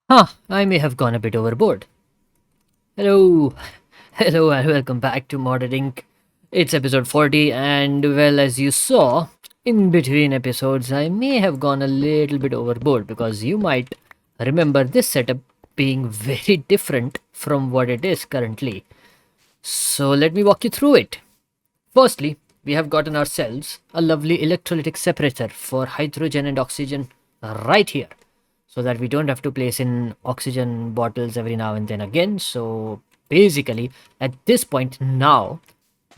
I may have gone a bit overboard. Hello, hello, and welcome back to Modded Inc. It's episode 40, and well, as you saw, in between episodes, I may have gone a little bit overboard because you might remember this setup being very different from what it is currently. So, let me walk you through it. Firstly, we have gotten ourselves a lovely electrolytic separator for hydrogen and oxygen right here so that we don't have to place in oxygen bottles every now and then again. So basically, at this point now,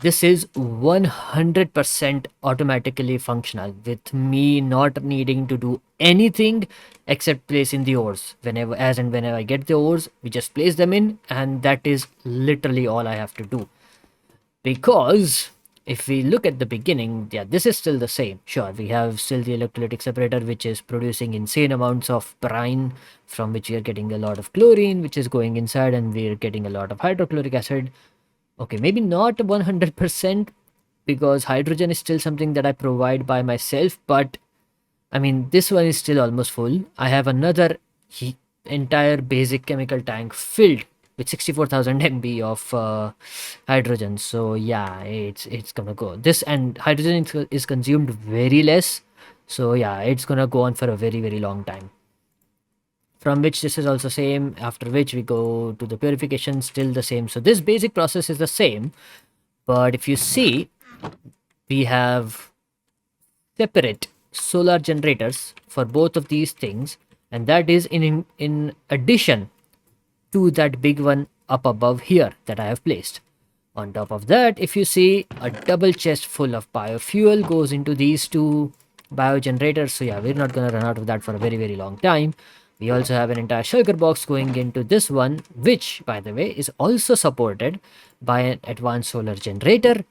this is 100% automatically functional with me not needing to do anything except place in the ores. Whenever I get the ores, we just place them in, and that is literally all I have to do. Because if we look at the beginning, yeah, this is still the same. Sure, we have still the electrolytic separator, which is producing insane amounts of brine, from which we are getting a lot of chlorine, which is going inside, and we're getting a lot of hydrochloric acid. Okay, maybe not 100%, because hydrogen is still something that I provide by myself, but I mean, this one is still almost full. I have another entire basic chemical tank filled with 64,000 MB of hydrogen. So yeah, it's gonna go. This and hydrogen is consumed very less. So yeah, it's gonna go on for a very long time. From which this is also same. After which we go to the purification, still the same. So this basic process is the same. But if you see, we have separate solar generators for both of these things, and that is in addition to that big one up above here that I have placed. On top of that, if you see, a double chest full of biofuel goes into these two biogenerators. So yeah, we're not gonna run out of that for a very long time. We also have an entire shulker box going into this one, which by the way is also supported by an advanced solar generator.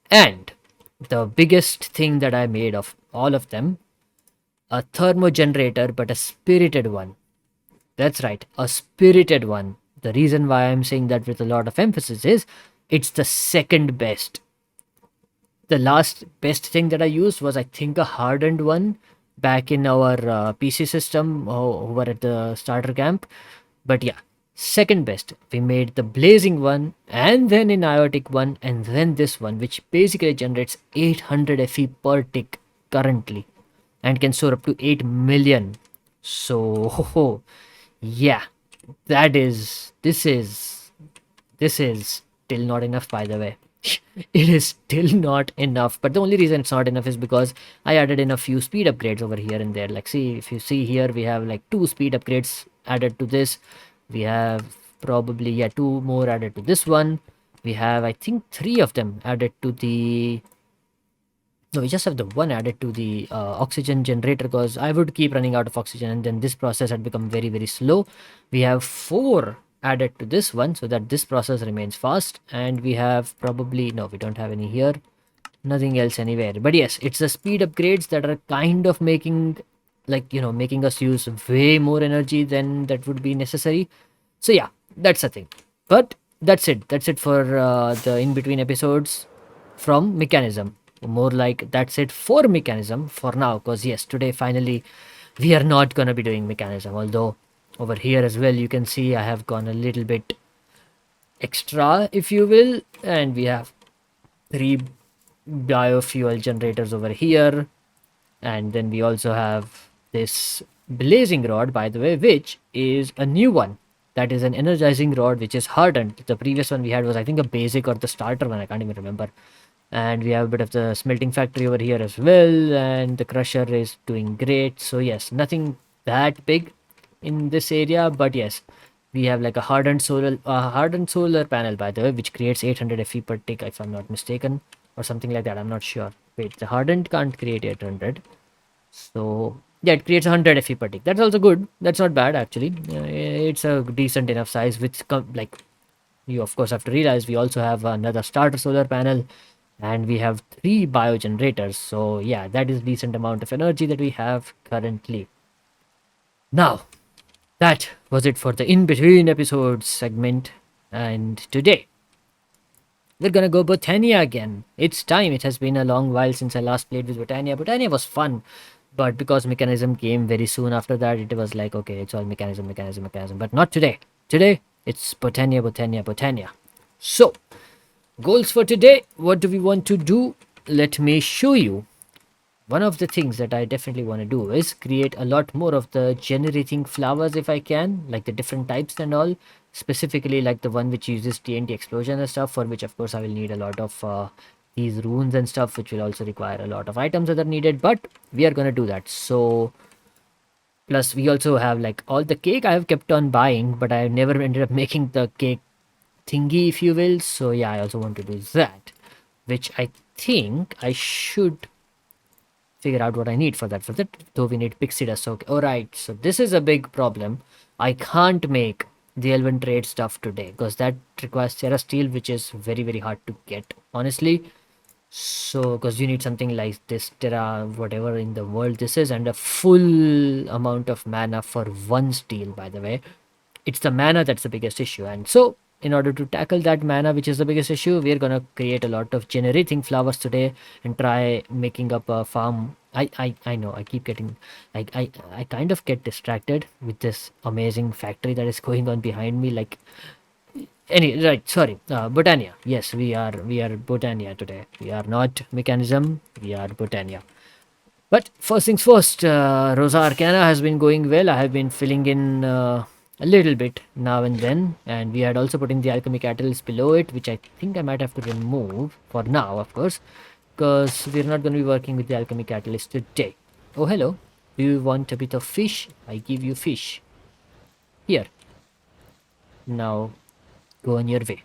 And the biggest thing that I made of all of them, a thermo generator, but a spirited one. That's right, a spirited one. The reason why I'm saying that with a lot of emphasis is it's the second best. The last best thing that I used was, I think, a hardened one back in our PC system over at the starter camp. But yeah, second best. We made the blazing one, and then an iotic one, and then this one, which basically generates 800 Fe per tick currently and can store up to 8 million. So, yeah, that is, this is still not enough, by the way. It is still not enough, but the only reason it's not enough is because I added in a few speed upgrades over here and there. Like, see, if you see here, we have like two speed upgrades added to this. We have probably, yeah, two more added to this one. We have, I think, three of them added to the, no, we just have the one added to the oxygen generator, because I would keep running out of oxygen and then this process had become very slow. We have four added to this one so that this process remains fast. And we have probably, no, we don't have any here. Nothing else anywhere. But yes, it's the speed upgrades that are kind of making, like, making us use way more energy than that would be necessary. So yeah, that's the thing. But that's it for the in between episodes from Mechanism. More like that's it for Mechanism for now, because yes, today finally we are not gonna be doing Mechanism. Although over here as well, you can see I have gone a little bit extra, if you will, and we have three biofuel generators over here, and then we also have this blazing rod, by the way, which is a new one. That is an energizing rod which is hardened. The previous one we had was, I think, a basic or the starter one, I can't even remember. And we have a bit of the smelting factory over here as well, and the crusher is doing great. So yes, nothing that big in this area, but yes, we have like a hardened solar panel, by the way, which creates 800 Fe per tick, if I'm not mistaken, or something like that. I'm not sure. Wait, the hardened can't create 800. So yeah, it creates 100 Fe per tick. That's also good. That's not bad actually. It's a decent enough size. With like, you of course have to realize we also have another starter solar panel, and we have three biogenerators. So yeah, that is decent amount of energy that we have currently. Now, that was it for the in between episodes segment, and today we're gonna go Botania again. It's time. It has been a long while since I last played with Botania. Botania was fun. But because Mechanism came very soon after that, it was like, okay, it's all Mechanism, Mechanism, Mechanism. But not today. Today, it's Botania, Botania, Botania. So, goals for today. What do we want to do? Let me show you. One of the things that I definitely want to do is create a lot more of the generating flowers if I can, like the different types and all. Specifically, like the one which uses TNT explosion and stuff, for which, of course, I will need a lot of these runes and stuff, which will also require a lot of items that are needed. But we are going to do that. So, plus, we also have like all the cake I have kept on buying, but I have never ended up making the cake thingy, if you will. So, yeah, I also want to do that, which I think I should figure out what I need for that. For that, though, we need pixie dust. Okay, all right. So this is a big problem. I can't make the elven trade stuff today because that requires terra steel, which is very very hard to get, honestly. So because you need something like this terra whatever in the world this is, and a full amount of mana for one steel. By the way, it's the mana that's the biggest issue, and so in order to tackle that mana which is the biggest issue, we're gonna create a lot of generating flowers today and try making up a farm. I know I keep getting I kind of get distracted with this amazing factory that is going on behind me, like any right, sorry, Botania. Yes, we are Botania today. We are not Mechanism, we are Botania. But first things first, Rosa Arcana has been going well. I have been filling in a little bit now and then, and we had also put in the alchemy catalyst below it, which I think I might have to remove for now, of course, because we're not going to be working with the alchemy catalyst today. Oh, hello. Do you want a bit of fish? I give you fish. Here. Now go on your way.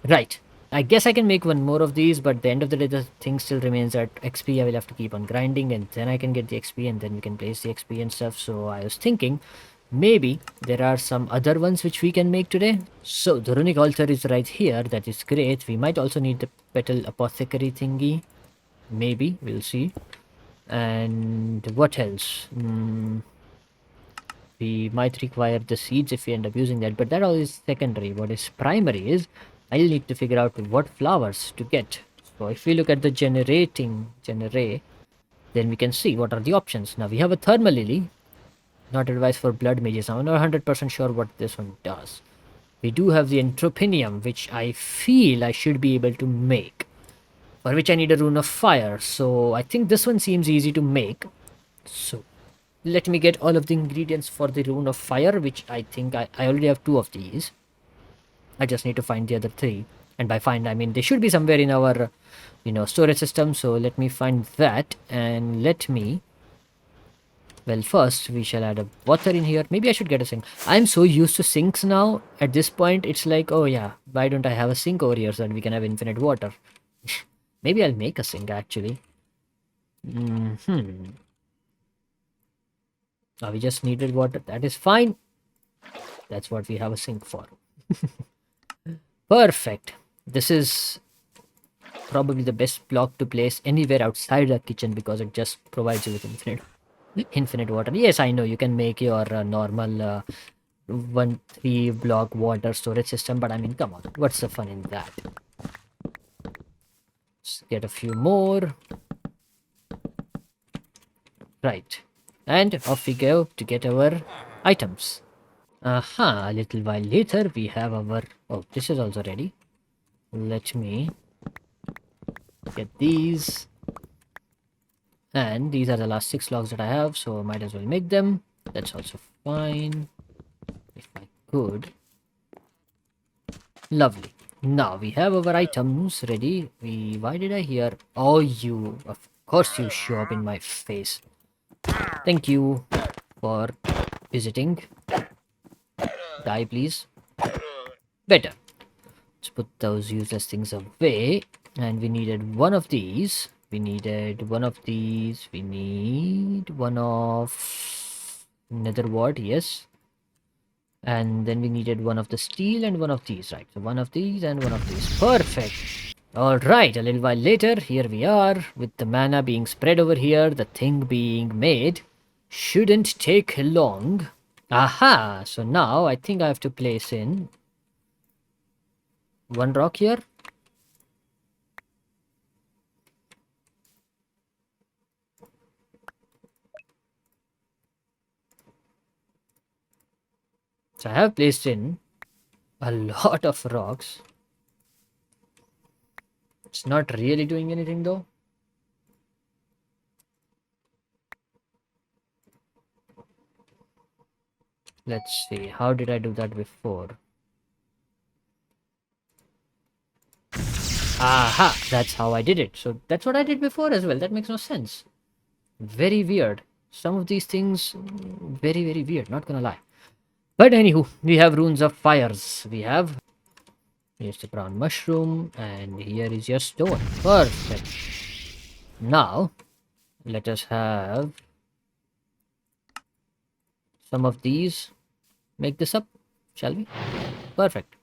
Right. I guess I can make one more of these, but at the end of the day, the thing still remains that XP I will have to keep on grinding, and then I can get the XP, and then we can place the XP and stuff. So I was thinking maybe there are some other ones which we can make today. So the runic altar is right here. That is great. We might also need the petal apothecary thingy. Maybe. We'll see. And what else? We might require the seeds if we end up using that, but that all is secondary. What is primary is I'll need to figure out what flowers to get. So if we look at the generate, then we can see what are the options. Now we have a thermal lily, not advised for blood mages. I'm not 100% sure what this one does. We do have the Entropinnyum, which I feel I should be able to make, for which I need a rune of fire. So I think this one seems easy to make. So let me get all of the ingredients for the rune of fire, which I think I already have two of these. I just need to find the other three. And by find, I mean they should be somewhere in our, storage system. So let me find that, and let me. Well, first we shall add a water in here. Maybe I should get a sink. I'm so used to sinks now. At this point, it's like, oh yeah, why don't I have a sink over here so that we can have infinite water? Maybe I'll make a sink actually. We just needed water. That is fine. That's what we have a sink for. Perfect. This is probably the best block to place anywhere outside the kitchen because it just provides you with infinite water. Yes, I know you can make your normal 1 3 block water storage system, but I mean, come on, what's the fun in that? Let's get a few more. Right. And off we go to get our items. Aha, a little while later we have our... Oh, this is also ready. Let me get these. And these are the last 6 logs that I have, so I might as well make them. That's also fine. If I could. Lovely. Now we have our items ready. Why did I hear... Oh, you... Of course you show up in my face. Thank you for visiting. Die, please. Better. Let's put those useless things away. And we needed one of these. We needed one of these. We need one of nether wart, yes. And then we needed one of the steel and one of these, right? So one of these and one of these. Perfect. Alright, a little while later, here we are with the mana being spread over here, the thing being made. Shouldn't take long. Aha! So now I think I have to place in one rock here. So I have placed in a lot of rocks. It's not really doing anything though. Let's see. How did I do that before? Aha! That's how I did it. So that's what I did before as well. That makes no sense. Very weird. Some of these things, very, very weird. Not gonna lie. But anywho, we have runes of fires. Here's the brown mushroom, and here is your stone. Perfect. Now, let us have some of these. Make this up, shall we? Perfect.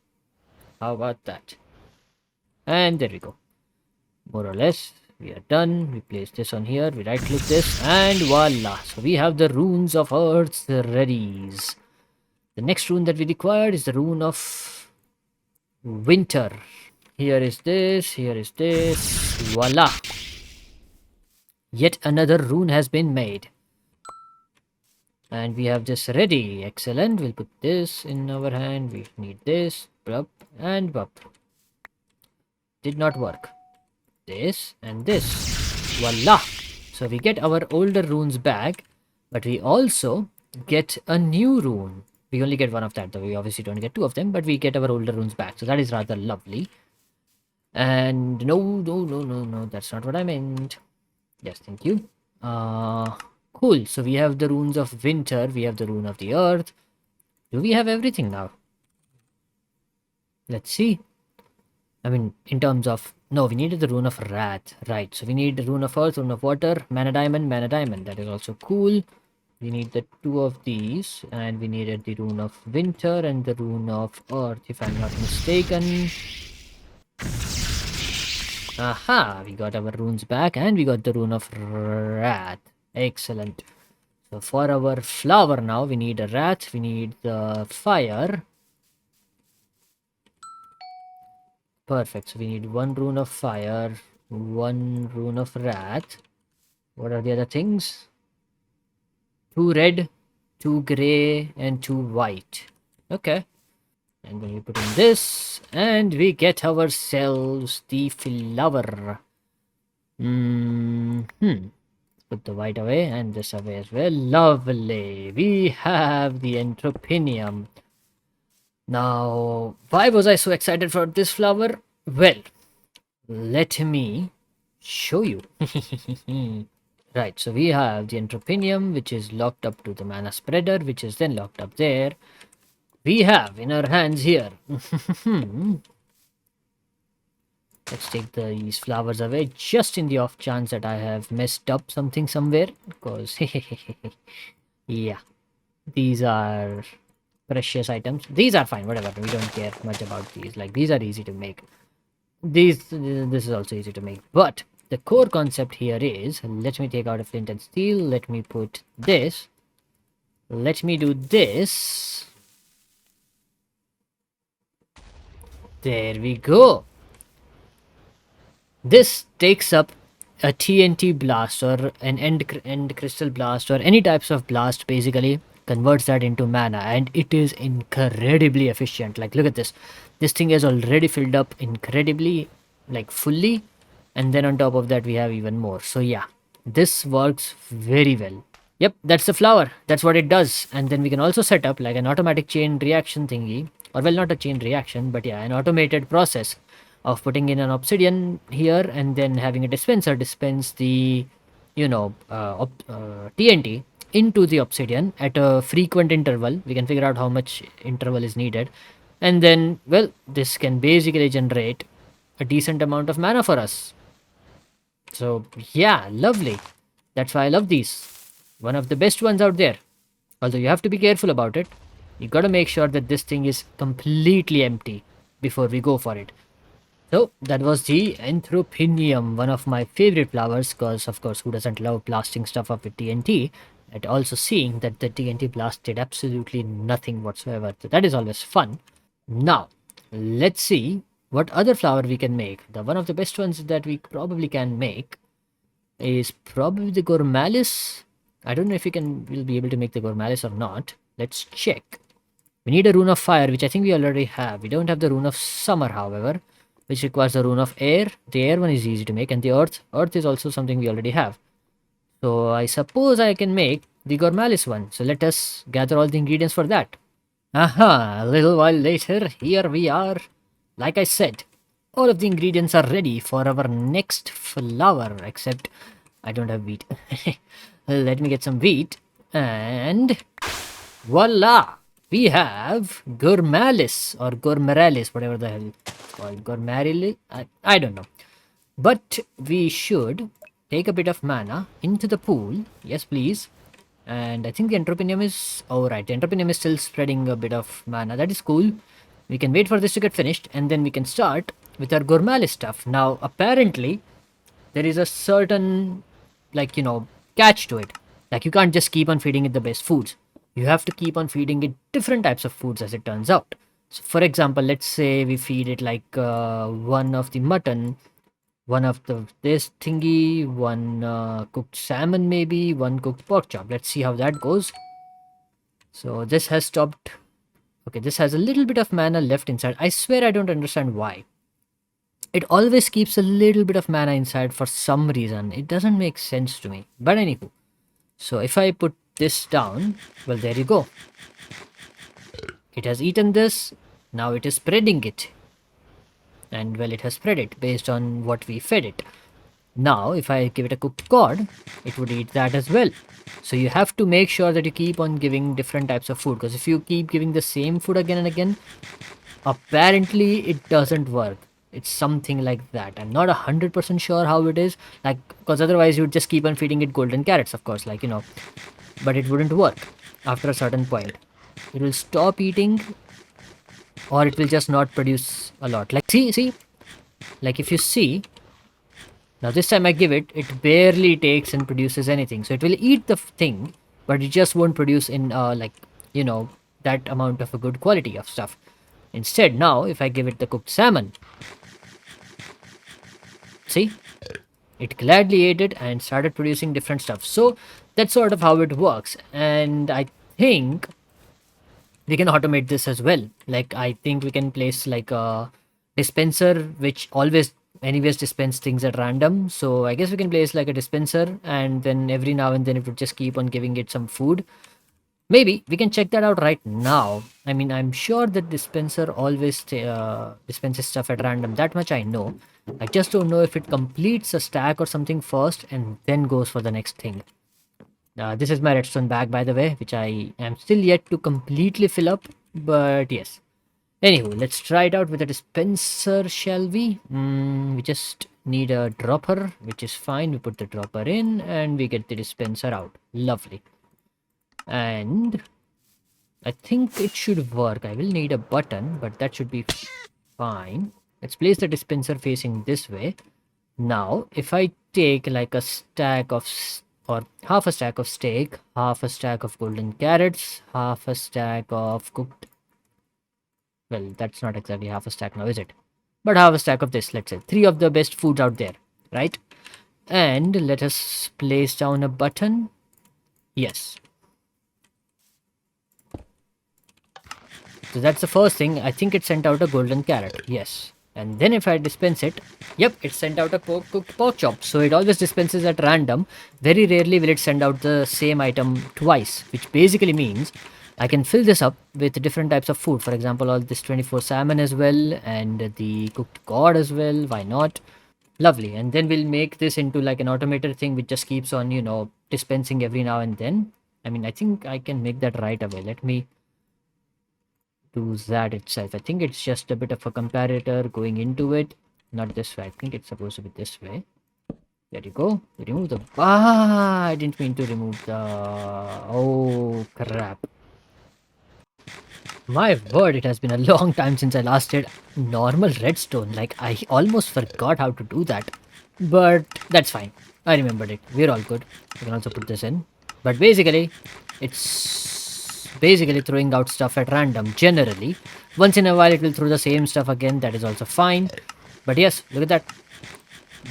How about that? And there we go. More or less, we are done. We place this on here. We right click this, and voila. So we have the runes of earth ready. The next rune that we required is the rune of winter. Here is this. Here is this. Voila. Yet another rune has been made. And we have this ready. Excellent. We'll put this in our hand. We need this. Blup and bup. Did not work. This and this. Voila. So we get our older runes back. But we also get a new rune. We only get one of that though. We obviously don't get two of them. But we get our older runes back. So that is rather lovely. And no. That's not what I meant. Yes, thank you. Cool. So we have the runes of winter. We have the rune of the earth. Do we have everything now? Let's see. I mean, in terms of... No, we needed the rune of wrath. Right. So we need the rune of earth, rune of water, mana diamond, mana diamond. That is also cool. We need the two of these. And we needed the rune of winter and the rune of earth, if I'm not mistaken. Aha! We got our runes back and we got the rune of wrath. Excellent. So for our flower now, we need a wrath, we need the fire. Perfect. So we need one rune of fire, one rune of wrath. What are the other things? 2 red, 2 grey, and 2 white. Okay. And then we put in this, and we get ourselves the flower. Put the white away and this away as well. Lovely. We have the Entropinnyum. Now, why was I so excited for this flower? Well, let me show you. Right, so we have the Entropinnyum, which is locked up to the mana spreader, which is then locked up there. We have in our hands here. Let's take these flowers away just in the off chance that I have messed up something somewhere. Because, yeah, these are precious items. These are fine, whatever. We don't care much about these. Like, these are easy to make. This is also easy to make. But the core concept here is, let me take out a flint and steel. Let me put this. Let me do this. There we go. This takes up a TNT blast or an end crystal blast or any types of blast, basically converts that into mana, and it is incredibly efficient. Like, look at this. This thing is already filled up incredibly, like fully, and then on top of that we have even more. So yeah, this works very well. Yep, that's the flower. That's what it does. And then we can also set up like an automatic chain reaction thingy, or well, not a chain reaction, but yeah, an automated process of putting in an obsidian here and then having a dispenser dispense the, TNT into the obsidian at a frequent interval. We can figure out how much interval is needed. And then, well, this can basically generate a decent amount of mana for us. So yeah, lovely. That's why I love these. One of the best ones out there. Although you have to be careful about it. You gotta make sure that this thing is completely empty before we go for it. So that was the Entropinnyum, one of my favorite flowers, because of course who doesn't love blasting stuff up with TNT, and also seeing that the TNT blast did absolutely nothing whatsoever. So that is always fun. Now, let's see what other flower we can make. One of the best ones that we probably can make is probably the Gourmaryllis. I don't know if we'll be able to make the Gourmaryllis or not. Let's check. We need a rune of fire, which I think we already have. We don't have the rune of summer, however, which requires a rune of air. The air one is easy to make, and the earth. Earth is also something we already have. So I suppose I can make the Gourmaryllis one. So let us gather all the ingredients for that. Aha, a little while later, here we are. Like I said, all of the ingredients are ready for our next flower, except I don't have wheat. Let me get some wheat, and voila! We have Gourmaryllis or Gourmaryllis, whatever the hell it's called. Gourmaryllis? I don't know. But we should take a bit of mana into the pool. Yes, please. And I think the Entropinnyum is... Oh, right. The Entropinnyum is still spreading a bit of mana. That is cool. We can wait for this to get finished, and then we can start with our Gourmaryllis stuff. Now, apparently, there is a certain, like, catch to it. Like, you can't just keep on feeding it the best foods. You have to keep on feeding it different types of foods, as it turns out. So, for example, let's say we feed it like one of the mutton, one of the this thingy, one cooked salmon maybe, one cooked pork chop. Let's see how that goes. So this has stopped. Okay, this has a little bit of mana left inside. I swear I don't understand why. It always keeps a little bit of mana inside for some reason. It doesn't make sense to me. But anywho, so if I put this down, well, there you go. It has eaten this. Now it is spreading it. And well, it has spread it based on what we fed it. Now, if I give it a cooked cod, it would eat that as well. So you have to make sure that you keep on giving different types of food, because if you keep giving the same food again and again, apparently it doesn't work. It's something like that. I'm not 100% sure how it is, like, because otherwise you would just keep on feeding it golden carrots, of course, like, but it wouldn't work after a certain point. It will stop eating, or it will just not produce a lot. Like, see, like if you see, now this time I give it, it barely takes and produces anything. So it will eat the thing, but it just won't produce in that amount of a good quality of stuff. Instead, now if I give it the cooked salmon, see, it gladly ate it and started producing different stuff. So that's sort of how it works. And I think we can automate this as well. Like, I think we can place like a dispenser which always anyways dispense things at random. So I guess we can place like a dispenser, and then every now and then it would just keep on giving it some food. Maybe we can check that out right now. I mean, I'm sure that dispenser always dispenses stuff at random. That much I know. I just don't know if it completes a stack or something first and then goes for the next thing. This is my redstone bag, by the way, which I am still yet to completely fill up. But yes. Anywho, let's try it out with a dispenser, shall we? We just need a dropper, which is fine. We put the dropper in and we get the dispenser out. Lovely. And I think it should work. I will need a button, but that should be fine. Let's place the dispenser facing this way. Now, if I take like a stack of, or half a stack of steak, half a stack of golden carrots, half a stack of cooked... Well, that's not exactly half a stack now, is it? But half a stack of this, let's say. 3 of the best foods out there, right? And let us place down a button. Yes. So that's the first thing. I think it sent out a golden carrot. Yes. And then if I dispense it, yep, it sent out a cooked pork chop. So it always dispenses at random. Very rarely will it send out the same item twice, which basically means I can fill this up with different types of food. For example, all this 24 salmon as well, and the cooked cod as well. Why not? Lovely. And then we'll make this into like an automated thing which just keeps on, dispensing every now and then. I mean, I think I can make that right away. Let me do that itself. I think it's just a bit of a comparator going into it. Not this way. I think it's supposed to be this way. There you go. Remove the... I didn't mean to remove the... Oh, crap. My word, it has been a long time since I last did normal redstone. Like, I almost forgot how to do that. But that's fine. I remembered it. We're all good. We can also put this in. But basically, it's basically throwing out stuff at random, generally. Once in a while, it will throw the same stuff again. That is also fine. But yes, look at that.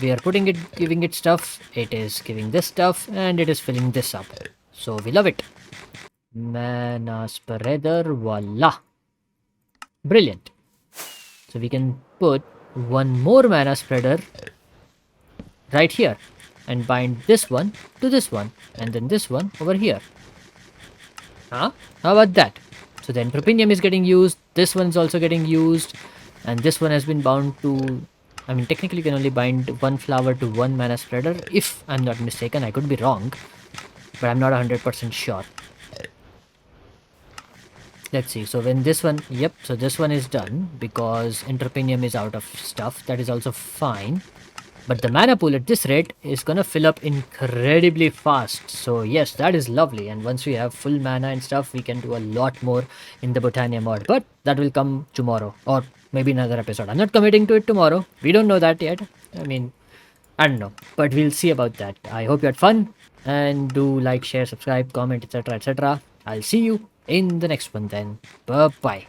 We are putting it, giving it stuff. It is giving this stuff, and it is filling this up. So we love it. Mana spreader, voila. Brilliant. So we can put one more mana spreader right here and bind this one to this one and then this one over here. Huh? How about that? So the Entropinnyum is getting used, this one's also getting used, and this one has been bound to. I mean, technically, you can only bind one flower to one mana spreader, if I'm not mistaken. I could be wrong, but I'm not 100% sure. Let's see. So when this one, yep, so this one is done because Entropinium is out of stuff. That is also fine. But the mana pool at this rate is gonna fill up incredibly fast. So yes, that is lovely. And once we have full mana and stuff, we can do a lot more in the Botania mod. But that will come tomorrow or maybe another episode. I'm not committing to it tomorrow. We don't know that yet. I mean, I don't know. But we'll see about that. I hope you had fun. And do like, share, subscribe, comment, etc. etc. I'll see you in the next one then. Bye bye.